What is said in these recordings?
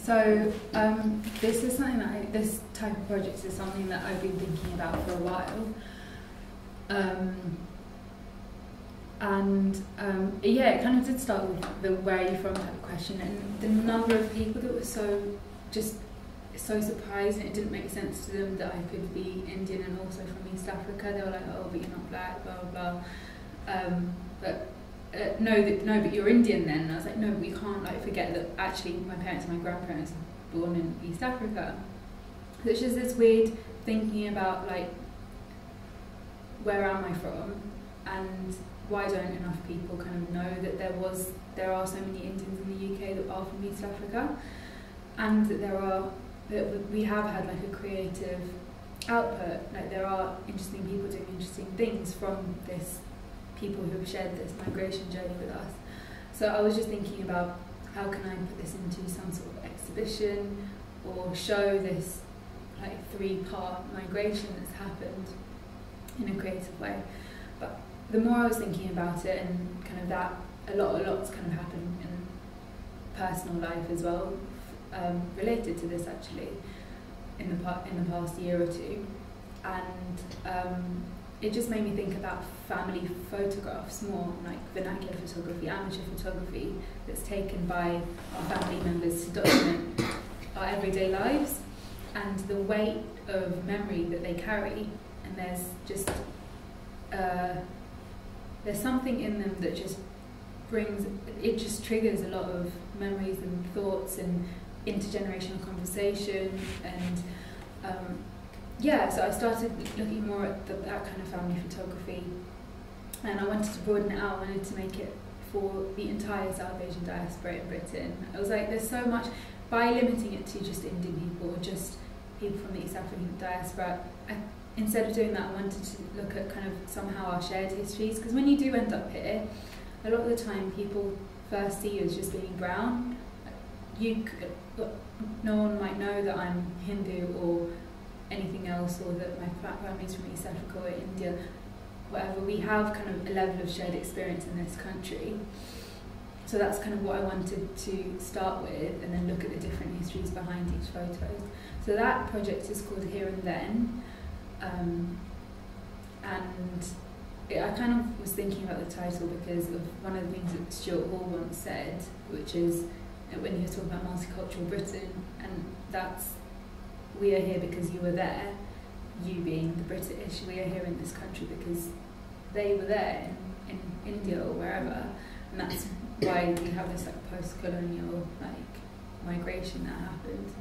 So this is something that this type of project is something that I've been thinking about for a while. Yeah, it kind of did start with the "where are you from" type of question, and the number of people that were so surprised, and it didn't make sense to them that I could be Indian and also from East Africa. They were like, "Oh, but you're not black, blah blah blah." No, but you're Indian then. And I was like, no, but we can't forget that actually my parents and my grandparents were born in East Africa. So it's just this weird thinking about where am I from, and why don't enough people kind of know that there are so many Indians in the UK that are from East Africa, and that we have had a creative output. There are interesting people doing interesting things from this. People who have shared this migration journey with us. So I was just thinking about how can I put this into some sort of exhibition or show this 3-part migration that's happened in a creative way. But the more I was thinking about it, and kind of that a lot's kind of happened in personal life as well, related to this actually in the past year or two, and it just made me think about family photographs more, vernacular photography, amateur photography that's taken by our family members to document our everyday lives and the weight of memory that they carry. And there's just there's something in them that just triggers a lot of memories and thoughts and intergenerational conversation, and so I started looking more at that kind of family photography, and I wanted to broaden it out. I wanted to make it for the entire South Asian diaspora in Britain. I was like, there's so much, by limiting it to just Indian people or just people from the East African diaspora, instead of doing that, I wanted to look at kind of somehow our shared histories, because when you do end up here, a lot of the time people first see you as just being brown. No one might know that I'm Hindu or anything else, or that my family's from East Africa or India, whatever. We have kind of a level of shared experience in this country. So that's kind of what I wanted to start with, and then look at the different histories behind each photo. So that project is called Here and Then, I kind of was thinking about the title because of one of the things that Stuart Hall once said, which is when he was talking about multicultural Britain, and that's, we are here because you were there, you being the British. We are here in this country because they were there in India or wherever, and that's why we have this post-colonial migration that happened.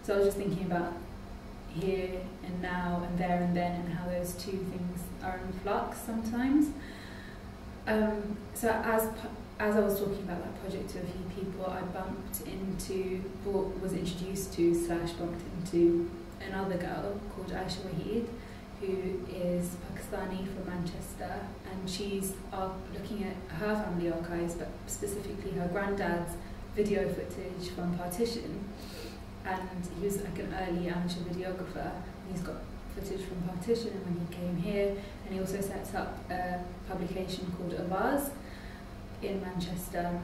So I was just thinking about here and now and there and then, and how those two things are in flux sometimes. So as I was talking about that project to a few people, I was introduced to / bumped into another girl called Aisha Waheed, who is Pakistani from Manchester, and she's looking at her family archives, but specifically her granddad's video footage from partition. And he was an early amateur videographer. He's got footage from partition and when he came here, and he also sets up a publication called Avaz in Manchester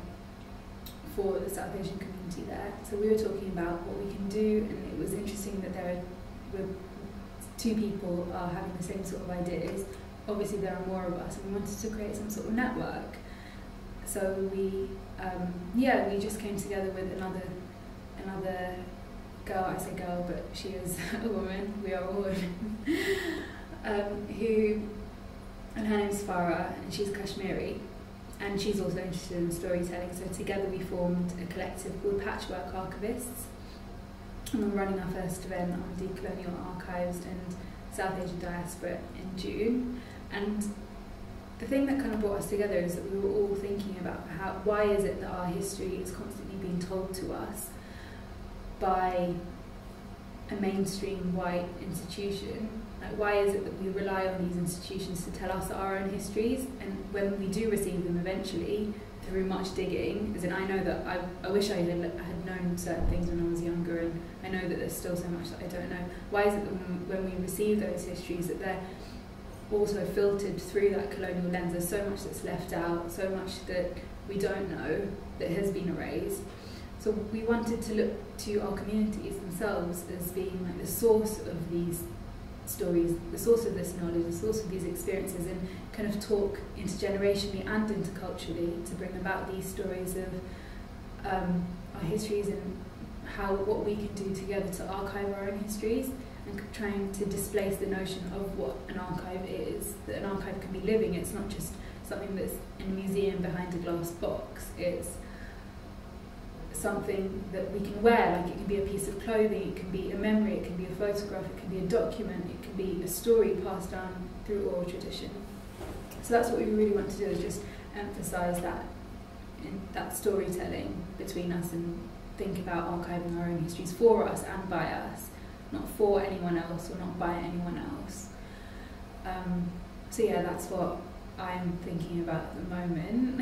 for the South Asian community there. So we were talking about what we can do, and it was interesting that two people are having the same sort of ideas. Obviously there are more of us, and we wanted to create some sort of network. So we just came together with another girl. I say girl, but she is a woman. We are all women. And her name's Farah, and she's Kashmiri, and she's also interested in storytelling. So together we formed a collective called Patchwork Archivists, and we're running our first event on decolonial archives and South Asian diaspora in June. And the thing that kind of brought us together is that we were all thinking about why is it that our history is constantly being told to us by a mainstream white institution. Why is it that we rely on these institutions to tell us our own histories, and when we do receive them eventually through much digging, as in I know that I wish I had known certain things when I was younger, and I know that there's still so much that I don't know. Why is it that when we receive those histories that they're also filtered through that colonial lens? There's so much that's left out, so much that we don't know that has been erased. So we wanted to look to our communities themselves as being like the source of these stories, the source of this knowledge, the source of these experiences, and kind of talk intergenerationally and interculturally to bring about these stories of our histories and what we can do together to archive our own histories, and trying to displace the notion of what an archive is, that an archive can be living. It's not just something that's in a museum behind a glass box. It's something that we can wear, like it can be a piece of clothing, it can be a memory, it can be a photograph, it can be a document, it can be a story passed down through oral tradition. So that's what we really want to do, is just emphasise that, in that storytelling between us, and think about archiving our own histories for us and by us, not for anyone else or not by anyone else. So yeah, that's what I'm thinking about at the moment.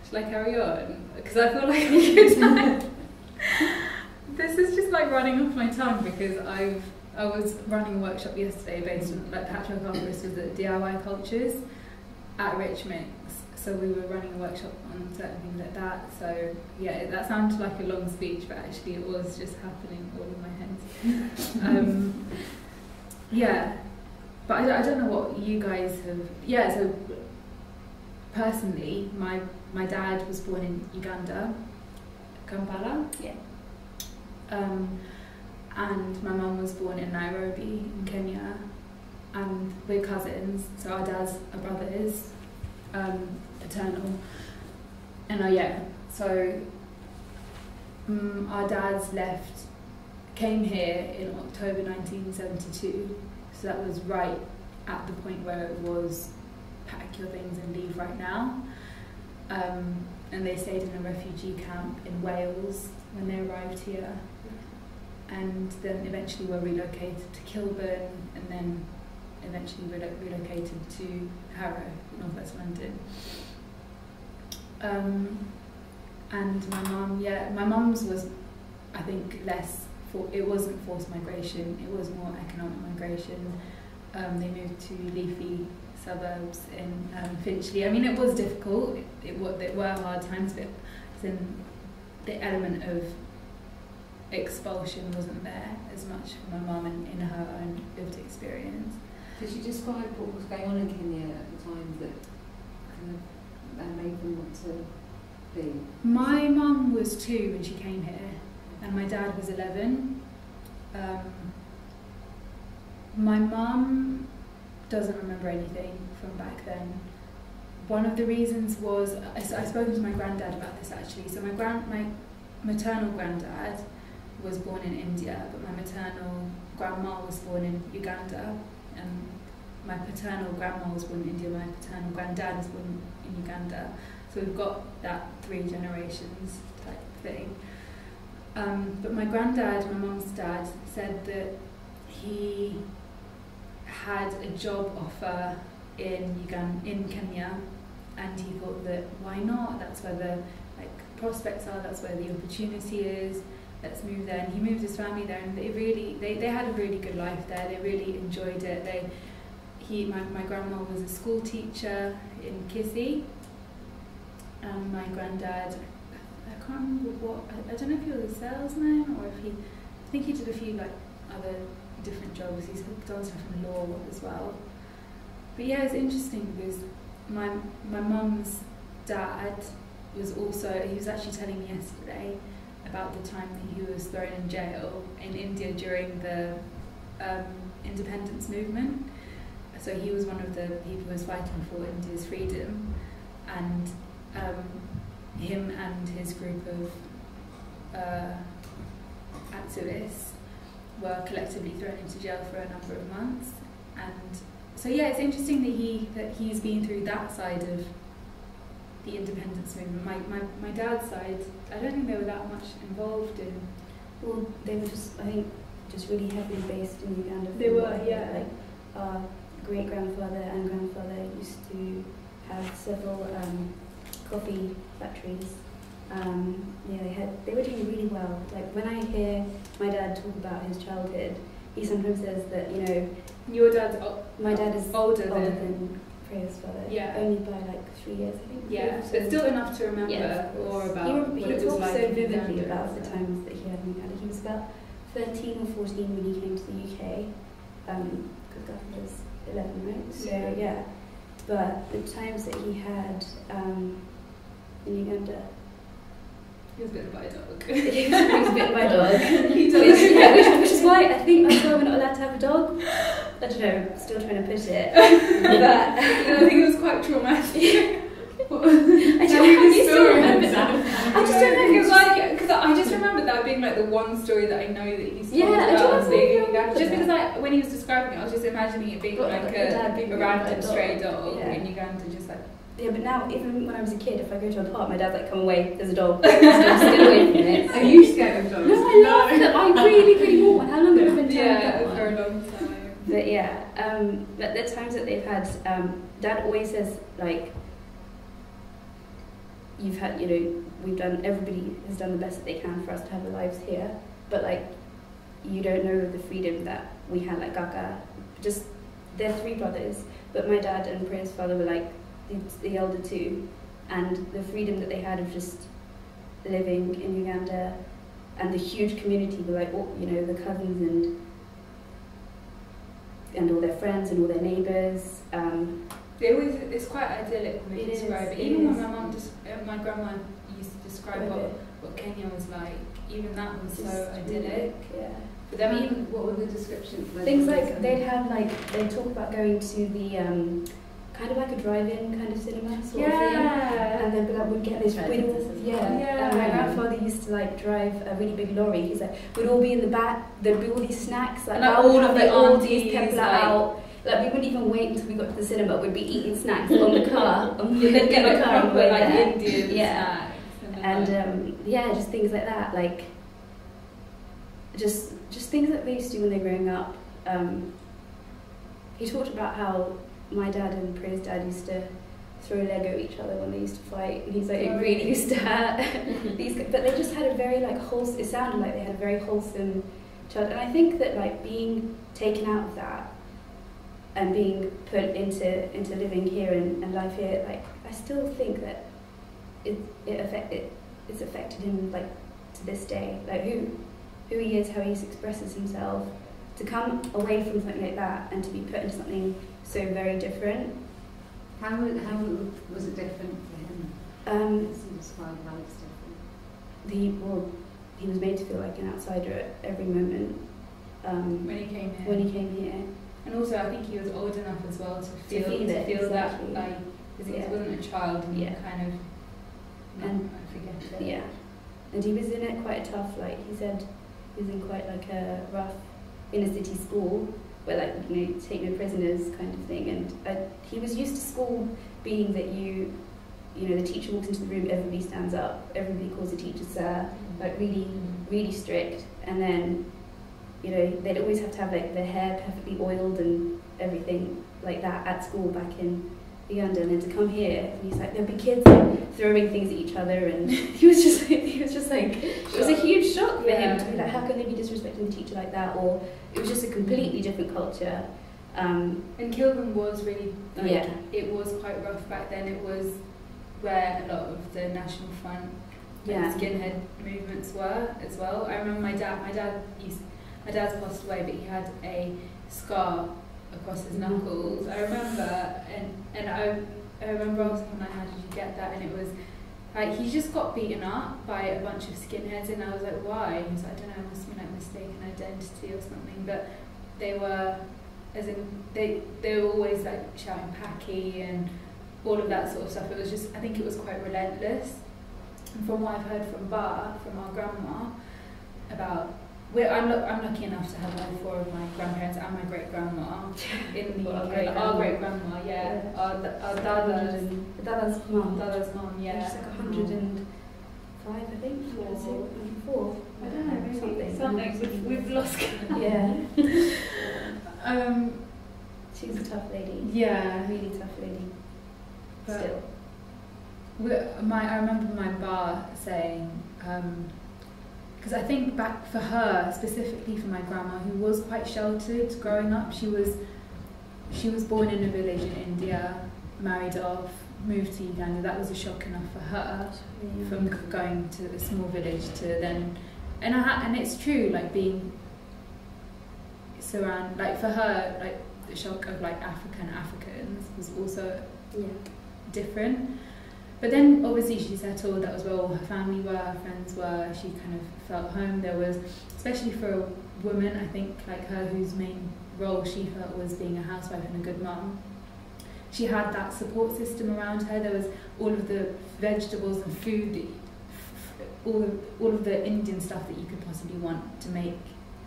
Shall I carry on? Because I feel like we could. This is just like running off my tongue, because I was running a workshop yesterday based on, like, Patchwork Arborist was at DIY Cultures at Rich Mix. So we were running a workshop on certain things like that. So yeah, that sounded like a long speech, but actually it was just happening all in my head. Yeah, but I don't know what you guys have. Yeah, so personally, my dad was born in Uganda, Kampala. Yeah. And my mum was born in Nairobi in Kenya, and we're cousins. So our dads are brothers. Paternal, and yeah, so our dads came here in October 1972, so that was right at the point where it was pack your things and leave right now, and they stayed in a refugee camp in Wales when they arrived here, and then eventually were relocated to Kilburn, and then eventually relocated to Harrow, northwest London. And my mum's was, I think, it wasn't forced migration, it was more economic migration. They moved to leafy suburbs in Finchley. I mean, it was difficult, it were hard times, but the element of expulsion wasn't there as much for my mum in her own lived experience. Did you describe what was going on in Kenya at the time that kind of made them want to be? My mum was 2 when she came here, and my dad was 11. My mum doesn't remember anything from back then. One of the reasons was, I've spoken to my granddad about this actually. So my maternal granddad was born in India, but my maternal grandma was born in Uganda. And my paternal grandma was born in India, my paternal granddad was born in Uganda. So we've got that 3 generations type thing. But my granddad, my mum's dad, said that he had a job offer in Kenya, and he thought that why not? That's where the prospects are, that's where the opportunity is. Let's move there. And he moved his family there, and they had a really good life there. They really enjoyed it. My grandma was a school teacher in Kisii, and my granddad, I can't remember what, I don't know if he was a salesman or if I think he did a few other different jobs. He's done stuff in law as well. But yeah, it's interesting because my mum's dad was actually telling me yesterday about the time that he was thrown in jail in India during the independence movement. So he was one of the people who was fighting for India's freedom, and him and his group of activists were collectively thrown into jail for a number of months. And so yeah, it's interesting that he's been through that side of the independence movement. My dad's side, I don't think they were that much involved in. Well, they were just, I think, just really heavily based in Uganda. They were, yeah. Like our great grandfather and grandfather used to have several coffee factories. Yeah, they were doing really well. Like when I hear my dad talk about his childhood, he sometimes says that, you know, your dad's my dad is older than Priya's father. Yeah. Only by like 3 years, I think. Yeah, but still enough to remember more about what he it was talks like so in vividly Uganda. about the times that he had in Uganda. He was about 13 or 14 when he came to the UK, because Gaffer was 11, right? So yeah, but the times that he had in Uganda, He was bitten by a dog. he was bitten by a dog. He does. which is why I think that's why we're not allowed to have a dog. I don't know, still trying to push it. But I think it was quite traumatic. I still remember that. I just don't know. Because I just remember that being like the one story that I know that he's told Yeah, I about just being remember Uganda. Just that. because when he was describing it, I was just imagining it being like a random stray dog Yeah. in Uganda, just like. Yeah, but now, even when I was a kid, if I go to a park, my dad's like, come away, there's a dog. Just get away from it. Are you scared of dogs? No, I love them. I really, really want one. How long have I been trying to get one? For a long time. But yeah, but the times that they've had, Dad always says, like, you've had, everybody has done the best that they can for us to have our lives here, but like, you don't know the freedom that we had, like Gaga. Just, they're 3 brothers, but my dad and Priya's father were like the elder 2, and the freedom that they had of just living in Uganda, and the huge community with like, the cousins and all their friends and all their neighbours. It's quite idyllic when they describe it. Even when my grandma used to describe what Kenya was like, even that was so idyllic. Yeah. But then What were the descriptions? Things like they'd talk about going to the kind of like a drive-in kind of cinema sort of thing, and they'd be like, we'd get this and my grandfather used to like drive a really big lorry. He's like, we'd all be in the back, there'd be all these snacks, like all of the aunties, pepper out. Like we wouldn't even wait until we got to the cinema. We'd be eating snacks on the car, and we'd get the car and go like there. Indian snacks. And just things like that, like just things that they used to do when they're growing up. He talked about how my dad and Priya's dad used to throw Lego at each other when they used to fight, and he's like, it really used to hurt. But they just had a very like wholesome. It sounded like they had a very wholesome child, and I think that like being taken out of that and being put into living here and life here, like I still think that it's affected him like to this day, like who he is, how he expresses himself. To come away from something like that and to be put into something so very different. How was it different for him? Can you describe how it's different? He was made to feel like an outsider at every moment. When he came here. And also, I think he was old enough as well to feel exactly. that, like, because he wasn't a child and kind of. I forget it. Yeah, and he was in it quite a tough. Like he said, he was in quite like a rough inner city school where like take no prisoners kind of thing, and he was used to school being that the teacher walks into the room, everybody stands up, everybody calls the teacher sir, like really strict, and then they'd always have to have like their hair perfectly oiled and everything like that at school back in Uganda, and then to come here and he's like, there'll be kids like, throwing things at each other, and he was just like it was a huge shock for him to be like, how can they be disrespecting the teacher like that? Or it was just a completely different culture. And Kilburn was really it was quite rough back then. It was where a lot of the National Front and skinhead movements were as well. I remember my dad's passed away, but he had a scar across his knuckles. I remember, and I remember asking him, like, how did you get that? And it was like he just got beaten up by a bunch of skinheads, and I was like, why? And he was like, I don't know, it must be like mistaken identity or something. But they were, as in they were always like shouting "Paki" and all of that sort of stuff. It was just, I think it was quite relentless. And from what I've heard from our grandma about. I'm lucky enough to have all 4 of my grandparents and my great-grandma in the UK. Our great-grandma, our Dada's mum, yeah. She's like 105, I think. 104. I don't know, maybe something. We've lost count. Yeah. She's a tough lady. Yeah. Really tough lady. But still. I remember my bar saying, because I think back for her, specifically for my grandma, who was quite sheltered growing up, she was born in a village in India, married off, moved to Uganda. That was a shock enough for her, from going to a small village to then, and it's true, like being surrounded, like for her, like the shock of like Africans was also different. But then obviously she settled, that was where all her family were, her friends were, she kind of felt home. There was, especially for a woman, I think, like her, whose main role she felt was being a housewife and a good mum, she had that support system around her. There was all of the vegetables and food, all of the Indian stuff that you could possibly want to make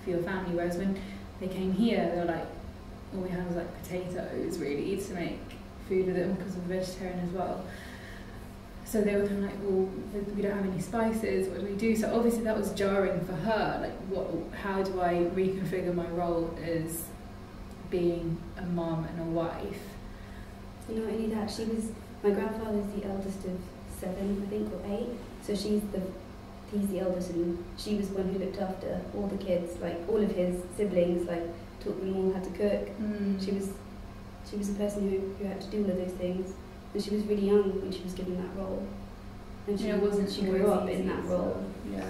for your family. Whereas when they came here, they were like, all we had was like potatoes really to make food with them, because we're vegetarian as well. So they were kind of like, well, we don't have any spices, what do we do? So obviously that was jarring for her, like how do I reconfigure my role as being a mum and a wife? Not only that, my grandfather's the eldest of 7, I think, or 8, so he's the eldest, and she was the one who looked after all the kids, like all of his siblings, like taught them all how to cook. She was the person who had to do all of those things. And she was really young when she was given that role, and she grew up in that role. Yeah.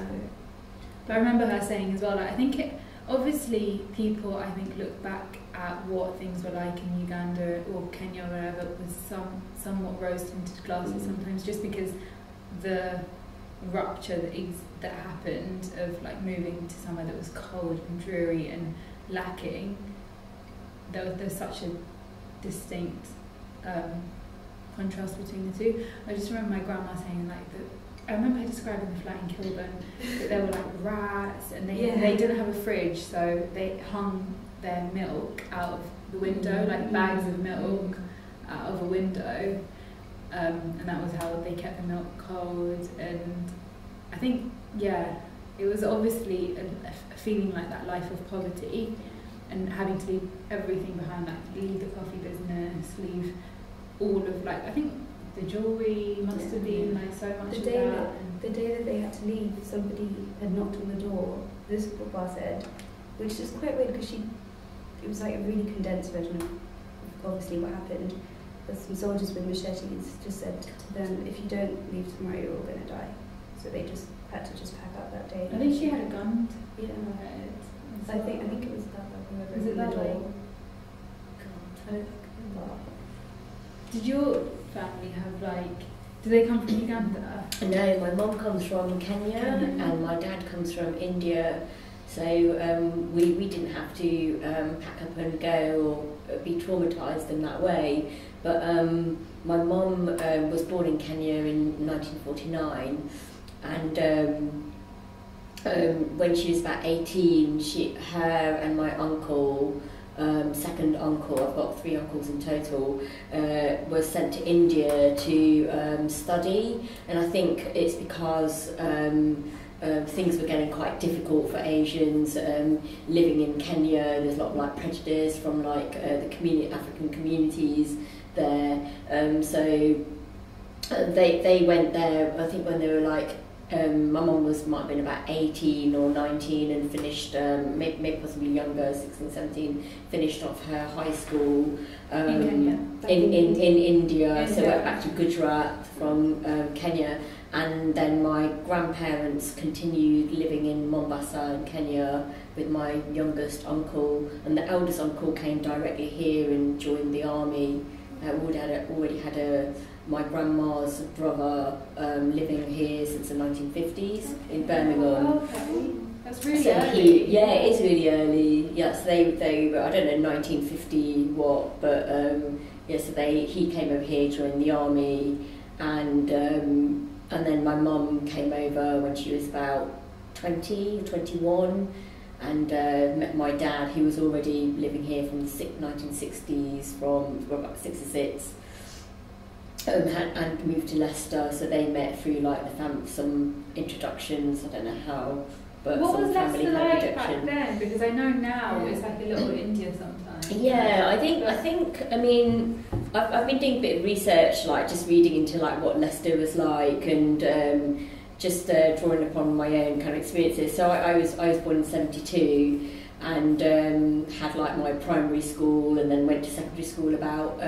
But I remember her saying as well, like, I think obviously people, I think, look back at what things were like in Uganda or Kenya or wherever with somewhat rose-tinted glasses sometimes, just because the rupture that happened of like moving to somewhere that was cold and dreary and lacking. There's such a distinct contrast between the two. I just remember my grandma saying like that. I remember her describing the flat in Kilburn, that there were like rats, and they didn't have a fridge, so they hung their milk out of the window, like bags of milk out of a window, and that was how they kept the milk cold. And I think, it was obviously a feeling like that life of poverty, and having to leave everything behind, like leave the coffee business, leave all of, like, I think the jewellery must have been like so much of that. The day that they had to leave, somebody had knocked on the door, this papa said, which is quite weird because it was like a really condensed version of obviously what happened. But some soldiers with machetes just said to them, if you don't leave tomorrow, you're all going to die. So they just had to just pack up that day. I think she had a gun to her head. I think it was that. Was it that way? God. Did your family have like? Do they come from Uganda? No, my mum comes from Kenya and my dad comes from India. So we didn't have to pack up and go or be traumatised in that way. But my mum was born in Kenya in 1949, and when she was about 18, her and my uncle, second uncle, I've got 3 uncles in total, was sent to India to study. And I think it's because things were getting quite difficult for Asians living in Kenya. There's a lot of like prejudice from like the African communities there. So they went there, I think when they were like, my mum might have been about 18 or 19 and finished, maybe possibly younger, 16, 17, finished off her high school in Kenya? In India. So went back to Gujarat from Kenya. And then my grandparents continued living in Mombasa in Kenya with my youngest uncle, and the eldest uncle came directly here and joined the army. Already had my grandma's brother living here since the 1950s in Birmingham. Oh, okay. That's really so early. It is really early. Yeah, so they were, I don't know, 1950 what, but so he came over here, joined the army, and then my mum came over when she was about 20, 21, and met my dad, who was already living here from the 1960s, from about 66, and moved to Leicester. So they met through like some introductions. I don't know how, but what some was family Leicester like introduction. back then? Because I know now it's like a little India sometimes. Yeah, I think. I mean, I've been doing a bit of research, like just reading into like what Leicester was like, and just drawing upon my own kind of experiences. So I was born in 72, and had like my primary school, and then went to secondary school about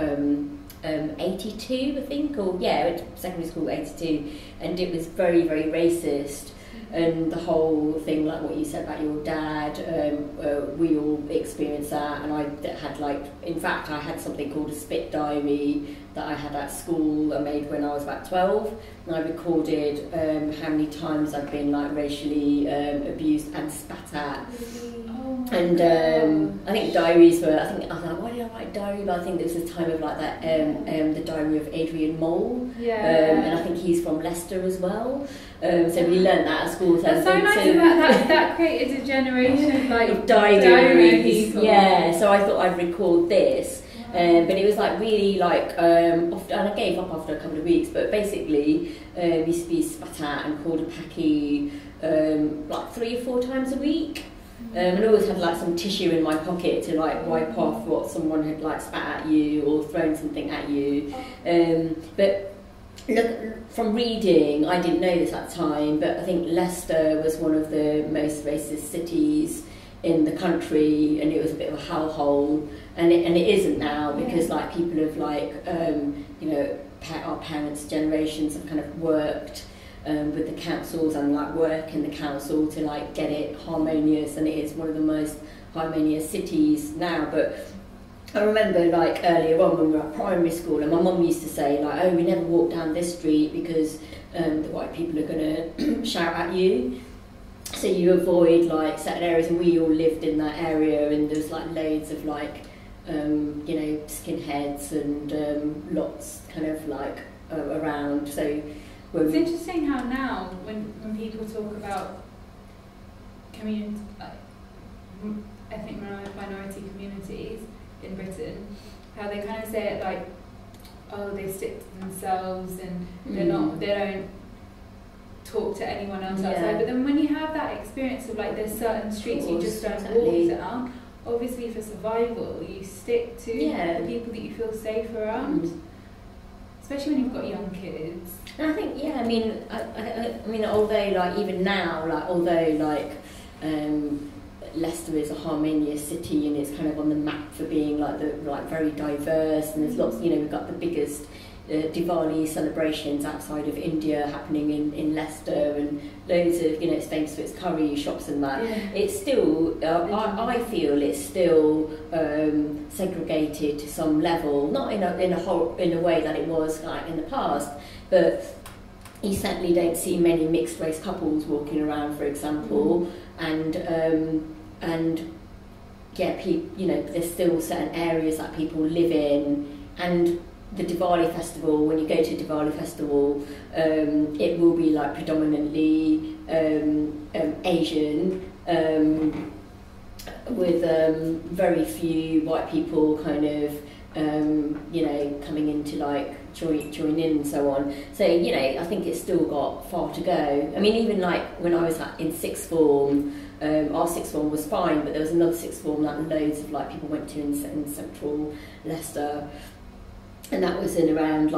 82, I think, or yeah, I went to secondary school 82, and it was very, very racist. And the whole thing, like what you said about your dad, we all experienced that. And I had, like, in fact, I had something called a spit diary that I had at school. I made when I was about 12, and I recorded how many times I'd been, like, racially abused and spat at. And I think diaries were, I was like, why did I write a diary? But I think there was a time of like that, the diary of Adrian Mole, and I think he's from Leicester as well. So we learnt that at school. That's so nice that created a generation like of diary people. Yeah, so I thought I'd record this. But it was like really like, and I gave up after a couple of weeks, but basically we used to be spat at and called a packy like 3 or 4 times a week. And I always had like some tissue in my pocket to like wipe off what someone had like spat at you or thrown something at you. But look, from reading, I didn't know this at the time, but I think Leicester was one of the most racist cities in the country, and it was a bit of a hellhole, and it isn't now, because like people have like you know, our parents' generations have kind of worked with the councils and like work in the council to like get it harmonious, and it is one of the most harmonious cities now. But I remember like earlier on when we were at primary school, and my mum used to say like, oh, we never walk down this street because the white people are going to shout at you, so you avoid like certain areas. And we all lived in that area, and there's like loads of like you know, skinheads and lots kind of like around. So it's interesting how now when people talk about community, ethnic minority communities in Britain, how they kind of say it like, oh, they stick to themselves and they don't talk to anyone else outside. But then when you have that experience of like there's certain streets you just don't walk down, obviously for survival you stick to the people that you feel safe around. Especially when you've got young kids. And I think, I mean, although like even now, like although like Leicester is a harmonious city and it's kind of on the map for being like very diverse, and there's lots, you know, we've got the biggest Diwali celebrations outside of India happening in Leicester, and loads of, you know, it's famous for its curry shops and that. It's still, I feel it's still segregated to some level, not in a way that it was like in the past, but you certainly don't see many mixed race couples walking around, for example, and you know, there's still certain areas that people live in. And the Diwali festival, when you go to Diwali festival, it will be like predominantly Asian, with very few white people kind of you know, coming in to like join in and so on. So, you know, I think it's still got far to go. I mean, even like when I was in sixth form, our sixth form was fine, but there was another sixth form that loads of like people went to in central Leicester, and that was in around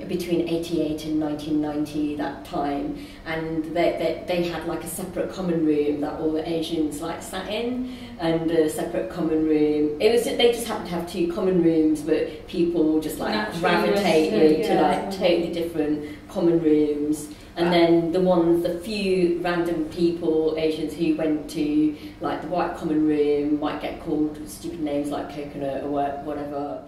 between 88 and 1990, that time, and they had like a separate common room that all the Asians like sat in, and a separate common room. They just happened to have 2 common rooms, but people just like gravitated to like totally different common rooms. And then the few random people, Asians, who went to like the white common room might get called stupid names like coconut or whatever.